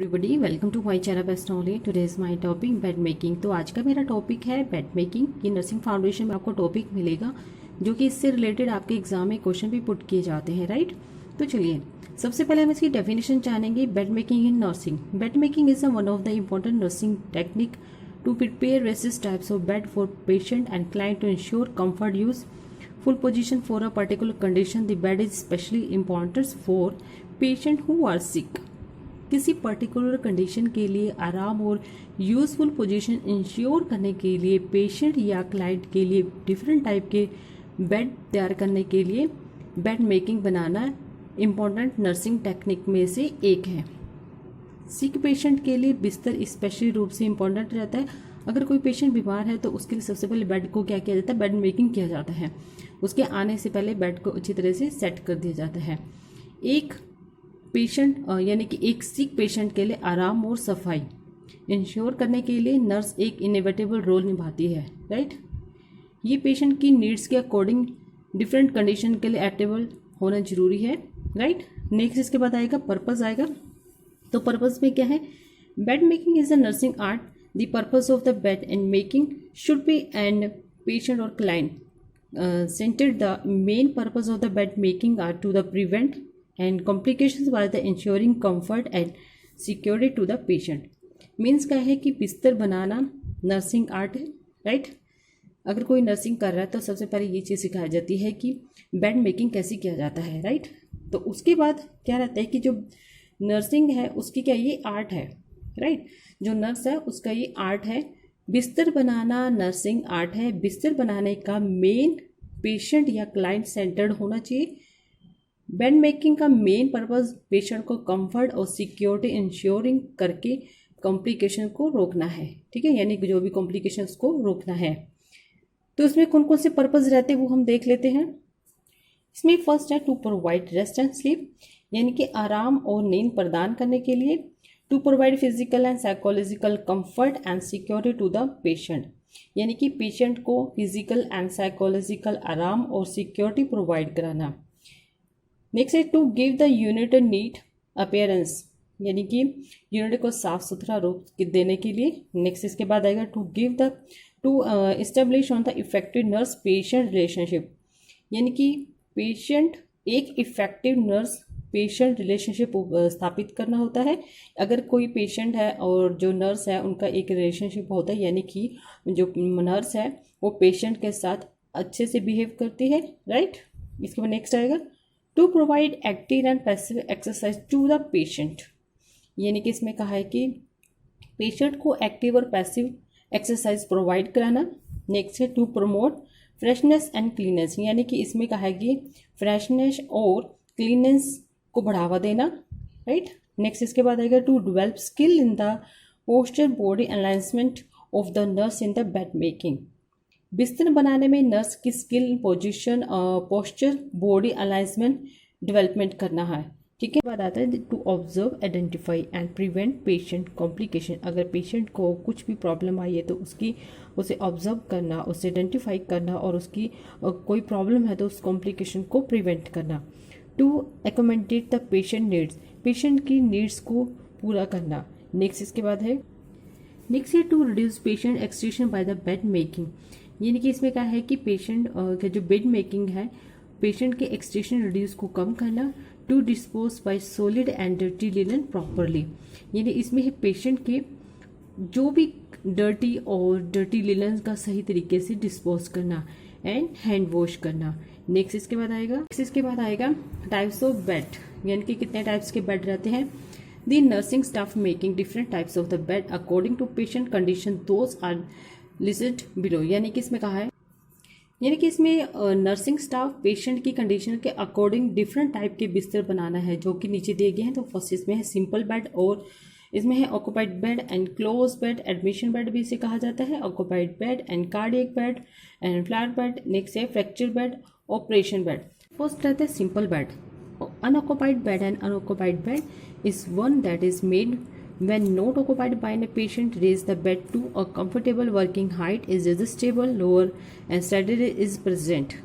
Everybody welcome to my channel best only. Today is my topic bed making. तो आज का मेरा topic है बेड मेकिंग। ये नर्सिंग फाउंडेशन में आपको टॉपिक मिलेगा जो कि इससे रिलेटेड आपके एग्जाम में क्वेश्चन भी पुट किए जाते हैं, राइट। तो चलिए सबसे पहले हम इसकी डेफिनेशन जानेंगे। Bed making in nursing. Bed making is one of the important nursing technique to prepare various types of bed for patient and client to ensure comfort use full position for a particular condition. The bed is especially important for patient who are sick. किसी particular condition के लिए आराम और useful position ensure करने के लिए patient या client के लिए डिफरेंट टाइप के बेड तैयार करने के लिए बेड मेकिंग बनाना इम्पोर्टेंट नर्सिंग टेक्निक में से एक है। सिक पेशेंट के लिए बिस्तर स्पेशली रूप से इम्पोर्टेंट रहता है। अगर कोई पेशेंट बीमार है तो उसके लिए सबसे पहले बेड को क्या किया जाता है, बेड मेकिंग किया जाता है। उसके आने से पहले बेड को अच्छी तरह से सेट कर दिया जाता है। एक पेशेंट यानी कि एक सिक पेशेंट के लिए आराम और सफाई इंश्योर करने के लिए नर्स एक इनोवेटिव रोल निभाती है, राइट। ये पेशेंट की नीड्स के अकॉर्डिंग डिफरेंट कंडीशन के लिए एडेप्टेबल होना जरूरी है, राइट। नेक्स्ट इसके बाद आएगा पर्पस आएगा। तो पर्पस में क्या है, bed making is a nursing art. The purpose of the bed and making should be and patient और client centred. The main purpose of the bed making are to the prevent and complications by the ensuring comfort and security to the patient. Means क्या है कि बिस्तर बनाना nursing art है, right. अगर कोई nursing कर रहा है तो सबसे पहले ये चीज़ सिखाई जाती है कि बेड मेकिंग कैसे किया जाता है, राइट। तो उसके बाद क्या रहता है कि जो नर्सिंग है उसकी क्या ये आर्ट है, राइट। जो नर्स है उसका ये आर्ट है। बिस्तर बनाना नर्सिंग आर्ट है। बिस्तर बनाने का मेन पेशेंट या क्लाइंट सेंटर्ड होना चाहिए। बेड मेकिंग का मेन पर्पस पेशेंट को कंफर्ट और सिक्योरिटी इंश्योरिंग करके कॉम्प्लिकेशन को रोकना है, ठीक है, यानी कि जो भी कॉम्प्लिकेशंस को रोकना है। तो इसमें कौन कौन से पर्पस रहते हैं वो हम देख लेते हैं। इसमें फर्स्ट है to provide rest and sleep, यानी कि आराम और नींद प्रदान करने के लिए। To provide physical and psychological comfort and security to the patient, यानी कि पेशेंट को फिजिकल एंड साइकोलॉजिकल आराम और सिक्योरिटी प्रोवाइड कराना। नेक्स्ट है to give the unit neat appearance, यानी कि यूनिट को साफ सुथरा रूप देने के लिए। नेक्स्ट इसके बाद आएगा to establish on the effective nurse patient relationship, यानी कि पेशेंट एक इफेक्टिव नर्स पेशेंट रिलेशनशिप स्थापित करना होता है। अगर कोई पेशेंट है और जो नर्स है उनका एक रिलेशनशिप होता है, यानी कि जो नर्स है वो पेशेंट के साथ अच्छे से बिहेव करती है, राइट। इसके बाद नेक्स्ट आएगा to provide active and passive exercise to the patient, यानी कि इसमें कहा है कि पेशेंट को एक्टिव और पैसिव एक्सरसाइज प्रोवाइड कराना। नेक्स्ट है to promote freshness and cleanness, यानी कि इसमें कहा है कि फ्रेशनेस और क्लीननेस को बढ़ावा देना, राइट। नेक्स्ट इसके बाद आएगा to develop skill in the posture body alignment of the nurse in the bed making. बिस्तर बनाने में नर्स की skill position posture body alignment development करना है, ठीक है। बाद आता है to observe identify and prevent patient complication. अगर पेशेंट को कुछ भी प्रॉब्लम आई है तो उसे ऑब्जर्व करना, उसे आइडेंटिफाई करना और उसकी कोई प्रॉब्लम है तो उस कॉम्प्लिकेशन को प्रिवेंट करना। To accommodate the patient needs, patient की नीड्स को पूरा करना। नेक्स्ट इसके बाद है नेक्स्ट है to reduce patient extension by the bed making, यानी कि इसमें क्या है कि पेशेंट का जो बेड मेकिंग है पेशेंट के एक्सटेंशन रिड्यूस को कम करना। To dispose by solid and dirty linen properly, यानी इसमें है पेशेंट के जो भी डर्टी लिनन का सही तरीके से डिस्पोज करना एंड हैंड वॉश करना। नेक्स्ट इसके बाद आएगा टाइप्स ऑफ बेड, यानी कि कितने टाइप्स के बेड रहते हैं। The nursing staff making different types of the bed according to patient condition, those are listed below, यानी कि इसमें कहा है यानी कि इसमें नर्सिंग स्टाफ पेशेंट की कंडीशन के अकॉर्डिंग डिफरेंट टाइप के बिस्तर बनाना है जो कि नीचे दिए गए हैं। तो फर्स्ट इसमें है सिंपल बेड और इसमें है occupied bed and closed bed, admission bed भी इसे कहा जाता है, occupied bed and cardiac bed and flat bed. Next है fracture bed, operation bed. First रहता है simple bed. Unoccupied bed and unoccupied bed is one that is made when not occupied by a patient. Raise the bed to a comfortable working height, is adjustable, lower and steady is present.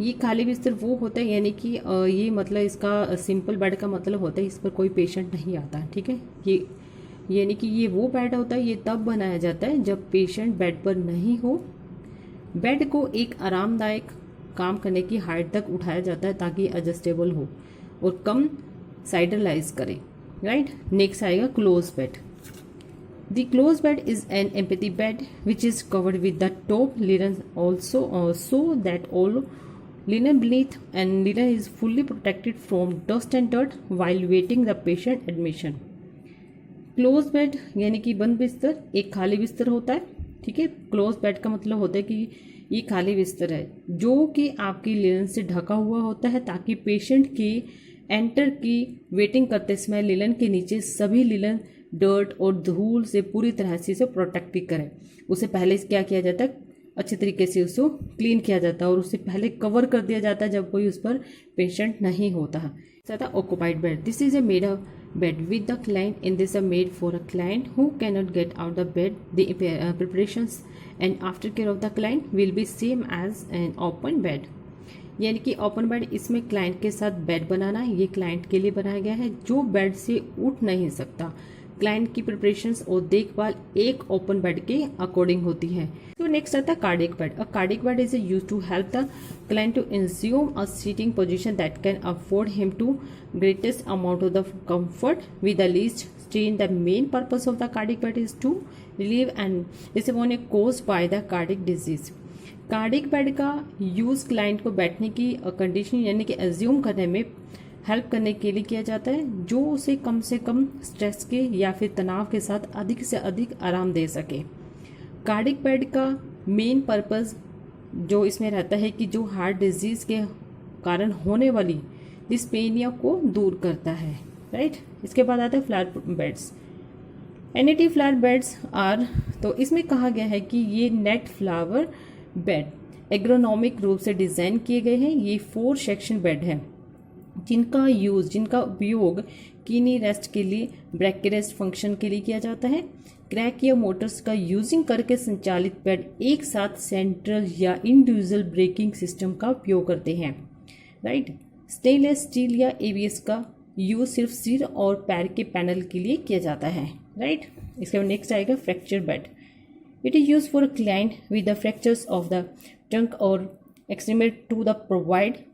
ये खाली बिस्तर वो होता है, यानी कि ये मतलब इसका सिंपल बेड का मतलब होता है इस पर कोई पेशेंट नहीं आता, ठीक है। ये यानी कि ये वो बेड होता है, ये तब बनाया जाता है जब पेशेंट बेड पर नहीं हो। बेड को एक आरामदायक काम करने की हाइट तक उठाया जाता है ताकि एडजस्टेबल हो और कम साइडलाइज करे, राइट। नेक्स्ट आएगा close bed. The closed bed is an empty bed which is covered with the top linen also so that all linen beneath and linen is fully protected from dust and dirt while waiting the patient admission. Close bed यानी कि बंद बिस्तर एक खाली बिस्तर होता है, ठीक है। क्लोज बेड का मतलब होता है कि ये खाली बिस्तर है जो कि आपकी लिनन से ढका हुआ होता है ताकि पेशेंट की एंटर की वेटिंग करते समय लिनन के नीचे सभी लिनन डर्ट और धूल से पूरी तरह से इसे प्रोटेक्ट भी करें। उसे पहले क्या किया जाता है, अच्छे तरीके से उसको क्लीन किया जाता है और उससे पहले कवर कर दिया जाता है जब कोई उस पर पेशेंट नहीं होता है। Occupied bed, this is a made a bed with the client. In this a made for a client who can not get out the bed. The preparations and after care of the client will be same as an open bed. यानी कि open bed, इसमें client के साथ bed बनाना, ये client के लिए बनाया गया है जो बेड से उठ नहीं सकता। क्लाइंट की प्रिपरेशंस और देखभाल एक ओपन बेड के अकॉर्डिंग होती है। तो नेक्स्ट आता है cardiac bed. A cardiac bed is used to help the client to assume a sitting position that can afford him to greatest amount of the comfort with the least strain. The main purpose of the cardiac bed is to relieve and is caused by the cardiac disease. Cardiac bed का use client को बैठने की condition यानी कि assume करने में help करने के लिए किया जाता है जो उसे कम से कम स्ट्रेस के या फिर तनाव के साथ अधिक से अधिक आराम दे सके। कार्डियक बेड का मेन पर्पस जो इसमें रहता है कि जो हार्ट डिजीज के कारण होने वाली डिस्पेनिया को दूर करता है, राइट। इसके बाद आता है flat beds. NAT flat beds are, तो इसमें कहा गया है कि ये नेट फ्लावर बेड एग्रोनॉमिक रूप से डिजाइन किए गए हैं। ये 4 सेक्शन बेड हैं जिनका उपयोग कीनी रेस्ट के लिए, ब्रेक रेस्ट फंक्शन के लिए किया जाता है। क्रैक या मोटर्स का यूजिंग करके संचालित बेड एक साथ सेंट्रल या इंडिविजुअल ब्रेकिंग सिस्टम का उपयोग करते हैं, राइट। स्टेनलेस स्टील या एबीएस का यूज सिर्फ सिर और पैर के पैनल के लिए किया जाता है, राइट। इसके बाद नेक्स्ट आएगा fracture bed. It is use for a client with the fractures of the trunk और extremities to the provide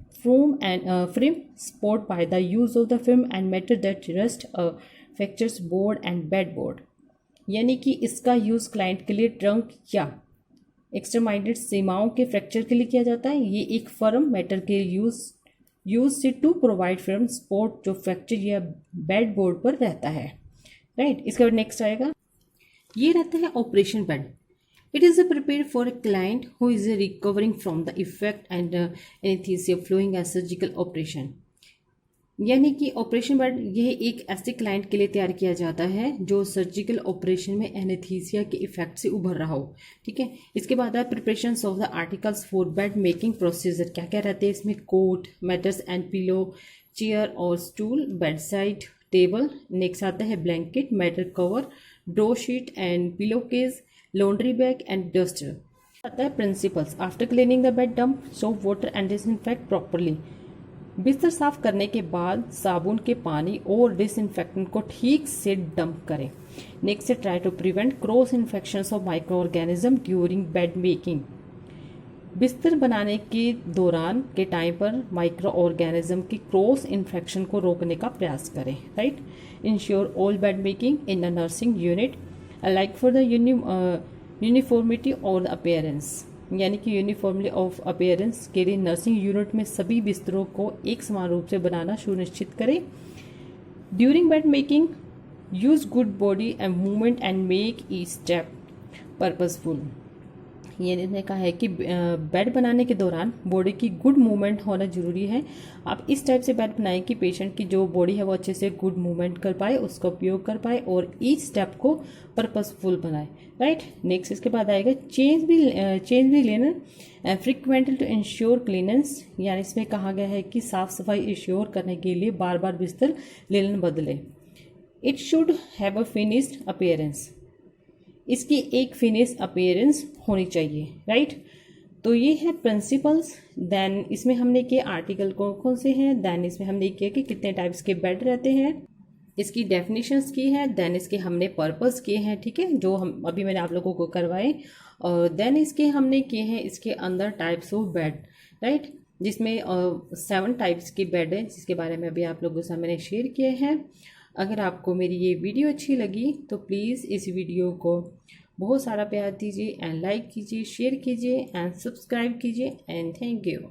frame support by the use of the film and metal that rest a fractures board and bed board। यानी कि इसका use client के लिए trunk या एक्सट्रीमाइटेड सीमाओं के fracture के लिए किया जाता है। ये एक फर्म मेटल के यूज से टू प्रोवाइड फिल्म सपोर्ट जो फ्रैक्चर या बेड बोर्ड पर रहता है, राइट। इसके बाद नेक्स्ट आएगा, ये रहता है operation bed. It is prepared for a client who is recovering from the effect and anesthesia following a surgical operation। यानी कि ऑपरेशन बेड यह एक ऐसे क्लाइंट के लिए तैयार किया जाता है जो सर्जिकल ऑपरेशन में एनेस्थीसिया के इफेक्ट से उभर रहा हो, ठीक है। इसके बाद है preparation of the articles for bed making procedure. क्या क्या रहते हैं इसमें, cot, mattress and pillow, chair और stool, bed side table. Next आता है blanket, mattress cover, draw sheet and pillow case, laundry bag and duster. आता है principles. After cleaning the bed damp soap water and disinfect properly. बिस्तर साफ करने के बाद साबुन के पानी और डिसइंफेक्टेंट को ठीक से डंप करें। Next try to prevent cross infections of micro organism during bed making. बिस्तर बनाने के दौरान के टाइम पर माइक्रो ऑर्गेनिज्म की क्रॉस इन्फेक्शन को रोकने का प्रयास करें, right. Ensure all bed making in a nursing unit like for the uniformity और अपीयरेंस। यानी कि यूनिफॉर्मली ऑफ अपीयरेंस के लिए नर्सिंग यूनिट में सभी बिस्तरों को एक समान रूप से बनाना सुनिश्चित करें। During bed making use good body and movement and make each step purposeful. ये कहा है कि बेड बनाने के दौरान बॉडी की गुड मूवमेंट होना जरूरी है। आप इस टाइप से बेड बनाएं कि पेशेंट की जो बॉडी है वो अच्छे से गुड मूवमेंट कर पाए, उसका उपयोग कर पाए और ईच स्टेप को पर्पसफुल बनाए, राइट। नेक्स्ट इसके बाद आएगा चेंज भी लेना फ्रिक्वेंटली टू इंश्योर क्लीनेंस। यानी इसमें कहा गया है कि साफ सफाई इंश्योर करने के लिए बार बार बिस्तर लेन बदले। It should have a finished appearance. इसकी एक फिनिश अपीयरेंस होनी चाहिए, राइट। तो ये है प्रिंसिपल्स। देन इसमें हमने किए आर्टिकल कौन कौन से हैं। देन इसमें हमने किया कि कितने टाइप्स के बेड रहते हैं, इसकी डेफिनेशंस की है। देन इसके हमने पर्पस किए हैं, ठीक है, जो हम अभी मैंने आप लोगों को करवाए। और देन इसके हमने किए हैं इसके अंदर टाइप्स ऑफ बेड, राइट, जिसमें 7 टाइप्स की बेड है, जिसके बारे में अभी आप लोगों के साथ मैंने शेयर किए हैं। अगर आपको मेरी ये वीडियो अच्छी लगी तो प्लीज़ इस वीडियो को बहुत सारा प्यार दीजिए एंड लाइक कीजिए, शेयर कीजिए एंड सब्सक्राइब कीजिए एंड थैंक यू।